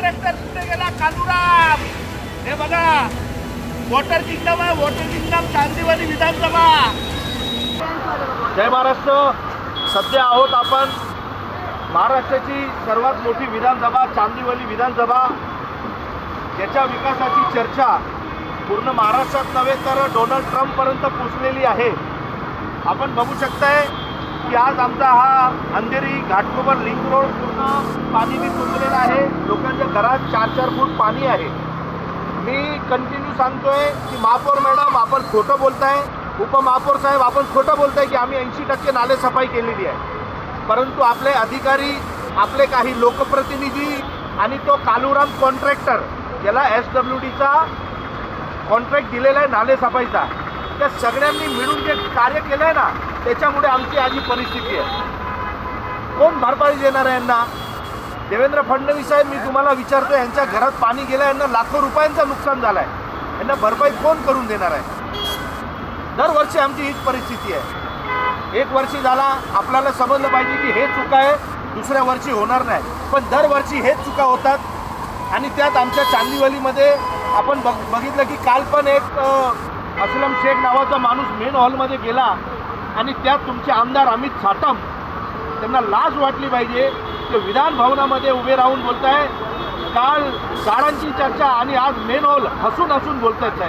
Contractor कुठे गेला? कालूराम. हे बघा, वॉटर किंगडम आहे, वॉटर किंगडम चांदीवली विधानसभा. जय महाराष्ट्र. सध्या आहोत आपण महाराष्ट्राची सर्वात मोठी विधानसभा चांदीवली विधानसभा. याच्या विकासाची चर्चा पूर्ण महाराष्ट्रात नव्हे तर डोनाल्ड ट्रम्पपर्यंत पोचलेली आहे. आपण बघू शकताय की आज आमचा हा अंधेरी घाटकोपर लिंक रोड पूर्ण पाणीने तुंबलेला आहे. लोकांच्या घरात 4-4 फूट पाणी आहे. मी कंटिन्यू सांगतोय की महापौर मॅडम आपण खोटं बोलताय, उपमहापौर साहेब आपण खोटं बोलताय की आम्ही 80% नालेसफाई केलेली आहे. परंतु आपले अधिकारी, आपले काही लोकप्रतिनिधी आणि तो कालूराम कॉन्ट्रॅक्टर ज्याला SWDचा कॉन्ट्रॅक्ट दिलेला आहे नालेसफाईचा, त्या सगळ्यांनी मिळून जे कार्य केलं आहे ना त्याच्यामुळे आमची आज ही परिस्थिती आहे. कोण भरपाई देणार आहे यांना? देवेंद्र फडणवीस साहेब, मी तुम्हाला विचारतो, यांच्या घरात पाणी गेलं, यांना लाखो रुपयांचं नुकसान झालं आहे, यांना भरपाई कोण करून देणार आहे? दरवर्षी आमची हीच परिस्थिती आहे. 1 वर्षी झाला, आपल्याला समजलं पाहिजे की हे चुका आहे, दुसऱ्या वर्षी होणार नाही, पण दरवर्षी हेच चुका होतात. आणि त्यात आमच्या चांदीवलीमध्ये आपण बघितलं की काल पण एक असलम शेख नावाचा माणूस मेन हॉलमध्ये गेला आणि त्यात तुमचे आमदार अमित साटम, त्यांना लाज वाटली पाहिजे की विधान भवनामध्ये उभे राहून बोलताय. काल गाळांची चर्चा आणि आज मेन हॉल हसून हसून बोलतायत.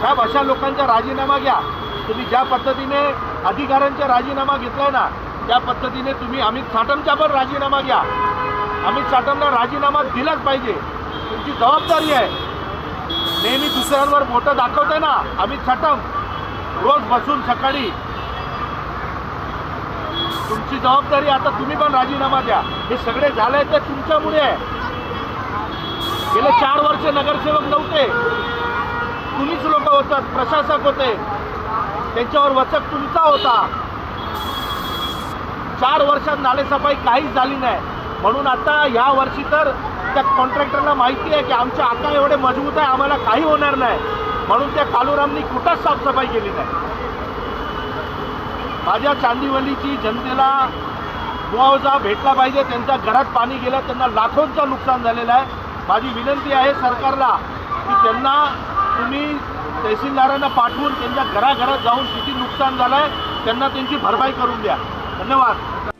साहेब, अशा लोकांचा राजीनामा घ्या. तुम्ही ज्या पद्धतीने अधिकाऱ्यांचा राजीनामा घेतलाय ना त्या पद्धतीने तुम्ही अमित साटमचा पण राजीनामा घ्या. अमित साटमला राजीनामा दिलाच पाहिजे. तुमची जबाबदारी आहे. नेहमी दुसऱ्यांवर बोटं दाखवताय ना अमित साटम, रोज बसून सकाळी. तुमची जबाबदारी, आता तुम्ही पण राजीनामा द्या. हे सगळे झालंय तर तुमच्यामुळे आहे. गेले 4 वर्ष नगरसेवक नव्हते, तुम्हीच लोक होतात, प्रशासक होते, त्यांच्यावर वचक तुमचा होता. 4 वर्षात नालेसफाई काहीच झाली नाही. म्हणून आता या वर्षी तर त्या कॉन्ट्रॅक्टरला माहिती आहे की आमच्या आका एवढे मजबूत आहे, आम्हाला काही होणार नाही, म्हणून त्या कालूरामनी कुठंच साफसफाई केली नाही. माझ्या चांदीवलीची जनतेला मुआवजा भेटला पाहिजे. त्यांच्या घरात पाणी गेलं, त्यांना लाखोंचं नुकसान झालेलं आहे. माझी विनंती आहे सरकारला की त्यांना तुम्ही तहसीलदारांना पाठवून त्यांच्या घराघरात जाऊन किती नुकसान झालं आहे त्यांना त्यांची भरपाई करून द्या. धन्यवाद.